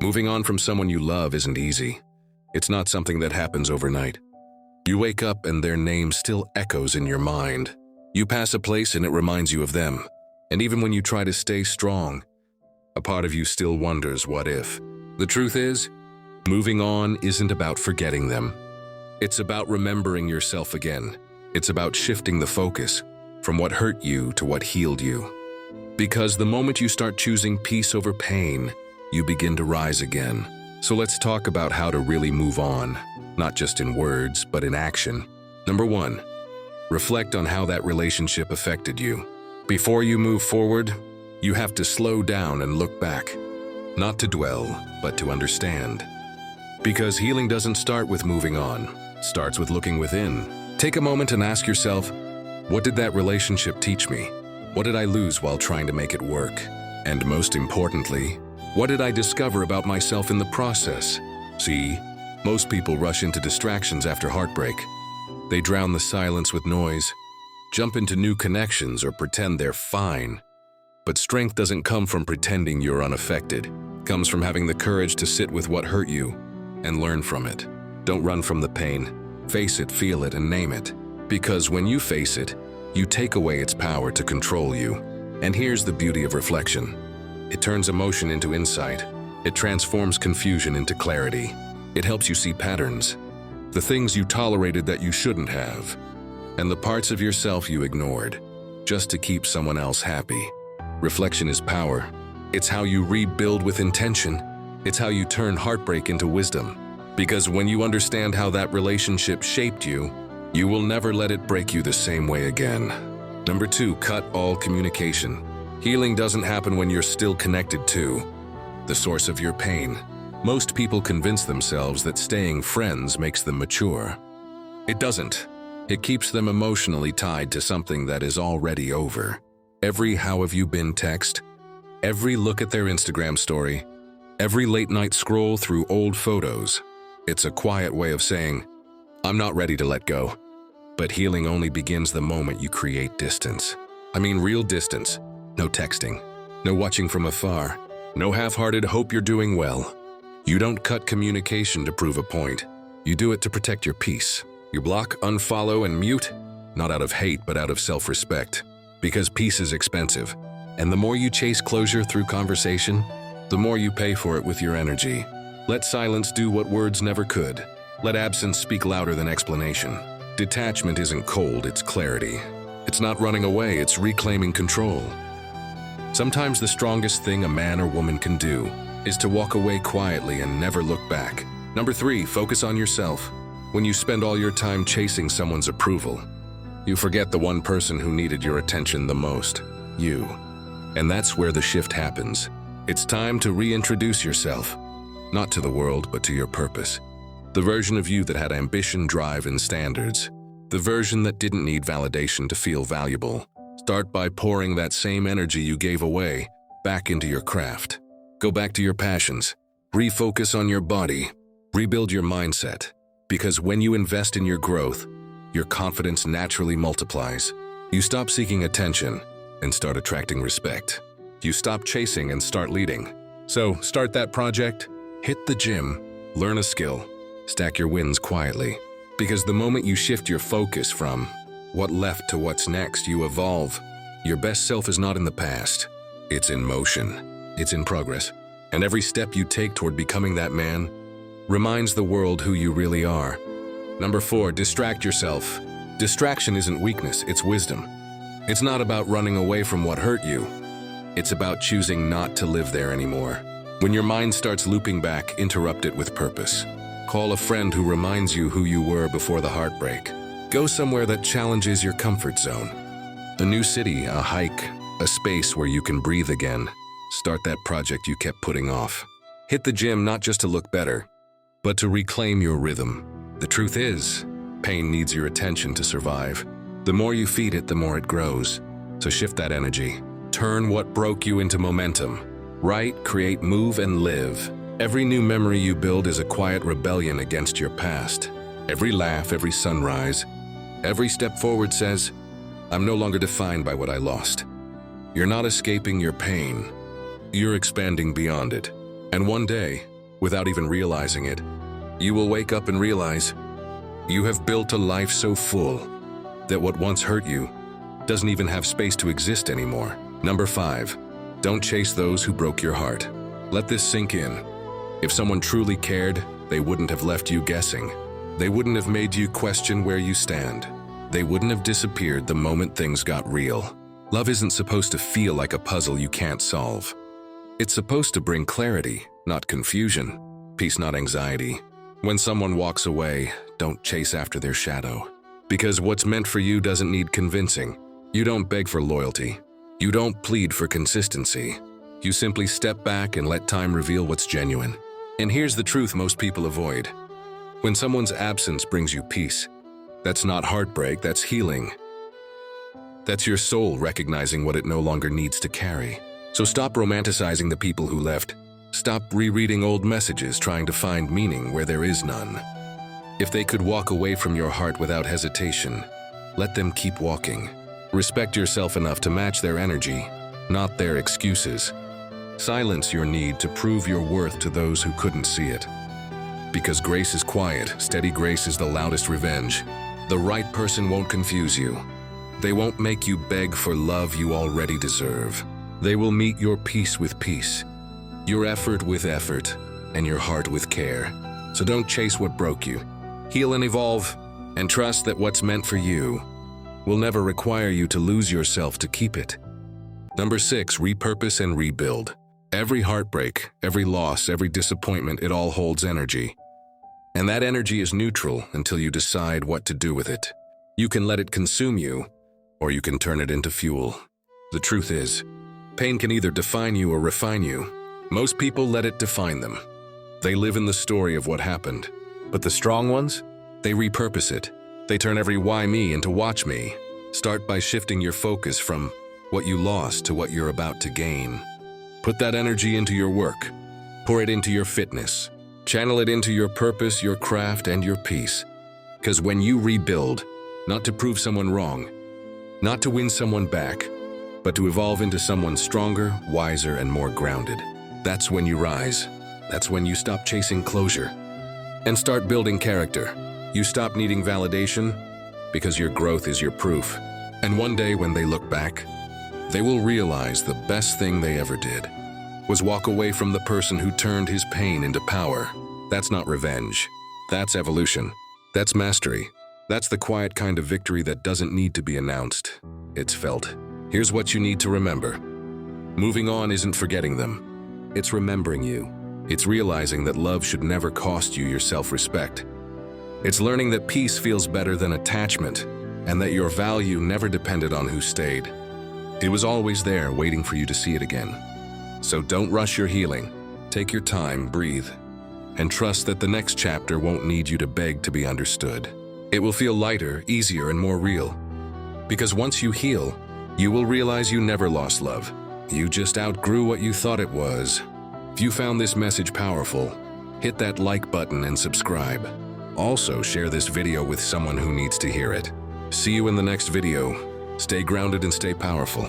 Moving on from someone you love isn't easy. It's not something that happens overnight. You wake up and their name still echoes in your mind. You pass a place and it reminds you of them. And even when you try to stay strong, a part of you still wonders what if. The truth is, moving on isn't about forgetting them. It's about remembering yourself again. It's about shifting the focus from what hurt you to what healed you. Because the moment you start choosing peace over pain, you begin to rise again. So let's talk about how to really move on, not just in words, but in action. Number 1, reflect on how that relationship affected you. Before you move forward, you have to slow down and look back. Not to dwell, but to understand. Because healing doesn't start with moving on, it starts with looking within. Take a moment and ask yourself, what did that relationship teach me? What did I lose while trying to make it work? And most importantly, what did I discover about myself in the process? See, most people rush into distractions after heartbreak. They drown the silence with noise, jump into new connections, or pretend they're fine. But strength doesn't come from pretending you're unaffected. It comes from having the courage to sit with what hurt you and learn from it. Don't run from the pain. Face it, feel it, and name it. Because when you face it, you take away its power to control you. And here's the beauty of reflection. It turns emotion into insight. It transforms confusion into clarity. It helps you see patterns, the things you tolerated that you shouldn't have, and the parts of yourself you ignored, just to keep someone else happy. Reflection is power. It's how you rebuild with intention. It's how you turn heartbreak into wisdom. Because when you understand how that relationship shaped you, you will never let it break you the same way again. Number 2, cut all communication. Healing doesn't happen when you're still connected to the source of your pain. Most people convince themselves that staying friends makes them mature. It doesn't. It keeps them emotionally tied to something that is already over. Every "how have you been" text, every look at their Instagram story, every late-night scroll through old photos, it's a quiet way of saying, I'm not ready to let go. But healing only begins the moment you create distance. I mean real distance. No texting, no watching from afar, no half-hearted hope you're doing well. You don't cut communication to prove a point. You do it to protect your peace. You block, unfollow, and mute, not out of hate, but out of self-respect. Because peace is expensive, and the more you chase closure through conversation, the more you pay for it with your energy. Let silence do what words never could. Let absence speak louder than explanation. Detachment isn't cold, it's clarity. It's not running away, it's reclaiming control. Sometimes the strongest thing a man or woman can do is to walk away quietly and never look back. Number 3, focus on yourself. When you spend all your time chasing someone's approval, you forget the one person who needed your attention the most, you. And that's where the shift happens. It's time to reintroduce yourself, not to the world, but to your purpose. The version of you that had ambition, drive, and standards. The version that didn't need validation to feel valuable. Start by pouring that same energy you gave away back into your craft. Go back to your passions. Refocus on your body. Rebuild your mindset. Because when you invest in your growth, your confidence naturally multiplies. You stop seeking attention and start attracting respect. You stop chasing and start leading. So start that project, hit the gym, learn a skill, stack your wins quietly. Because the moment you shift your focus from what left to what's next, you evolve. Your best self is not in the past. It's in motion. It's in progress. And every step you take toward becoming that man reminds the world who you really are. Number 4, distract yourself. Distraction isn't weakness, it's wisdom. It's not about running away from what hurt you. It's about choosing not to live there anymore. When your mind starts looping back, interrupt it with purpose. Call a friend who reminds you who you were before the heartbreak. Go somewhere that challenges your comfort zone. A new city, a hike, a space where you can breathe again. Start that project you kept putting off. Hit the gym not just to look better, but to reclaim your rhythm. The truth is, pain needs your attention to survive. The more you feed it, the more it grows. So shift that energy. Turn what broke you into momentum. Write, create, move, and live. Every new memory you build is a quiet rebellion against your past. Every laugh, every sunrise, every step forward says, I'm no longer defined by what I lost. You're not escaping your pain. You're expanding beyond it. And one day, without even realizing it. You will wake up and realize you have built a life so full that what once hurt you doesn't even have space to exist anymore. Number 5, don't chase those who broke your heart. Let this sink in. If someone truly cared, they wouldn't have left you guessing. They wouldn't have made you question where you stand. They wouldn't have disappeared the moment things got real. Love isn't supposed to feel like a puzzle you can't solve. It's supposed to bring clarity, not confusion. Peace, not anxiety. When someone walks away, don't chase after their shadow. Because what's meant for you doesn't need convincing. You don't beg for loyalty. You don't plead for consistency. You simply step back and let time reveal what's genuine. And here's the truth most people avoid. When someone's absence brings you peace, that's not heartbreak, that's healing. That's your soul recognizing what it no longer needs to carry. So stop romanticizing the people who left. Stop rereading old messages trying to find meaning where there is none. If they could walk away from your heart without hesitation, let them keep walking. Respect yourself enough to match their energy, not their excuses. Silence your need to prove your worth to those who couldn't see it. Because grace is quiet, steady grace is the loudest revenge. The right person won't confuse you. They won't make you beg for love you already deserve. They will meet your peace with peace, your effort with effort, and your heart with care. So don't chase what broke you. Heal and evolve, and trust that what's meant for you will never require you to lose yourself to keep it. Number 6, repurpose and rebuild. Every heartbreak, every loss, every disappointment, it all holds energy. And that energy is neutral until you decide what to do with it. You can let it consume you, or you can turn it into fuel. The truth is, pain can either define you or refine you. Most people let it define them. They live in the story of what happened. But the strong ones, they repurpose it. They turn every why me into watch me. Start by shifting your focus from what you lost to what you're about to gain. Put that energy into your work. Pour it into your fitness. Channel it into your purpose, your craft, and your peace. Because when you rebuild, not to prove someone wrong, not to win someone back, but to evolve into someone stronger, wiser, and more grounded, that's when you rise. That's when you stop chasing closure and start building character. You stop needing validation because your growth is your proof. And one day when they look back, they will realize the best thing they ever did was walk away from the person who turned his pain into power. That's not revenge. That's evolution. That's mastery. That's the quiet kind of victory that doesn't need to be announced. It's felt. Here's what you need to remember. Moving on isn't forgetting them. It's remembering you. It's realizing that love should never cost you your self-respect. It's learning that peace feels better than attachment, and that your value never depended on who stayed. It was always there, waiting for you to see it again. So don't rush your healing. Take your time, breathe, and trust that the next chapter won't need you to beg to be understood. It will feel lighter, easier, and more real. Because once you heal, you will realize you never lost love. You just outgrew what you thought it was. If you found this message powerful, hit that like button and subscribe. Also, share this video with someone who needs to hear it. See you in the next video. Stay grounded and stay powerful.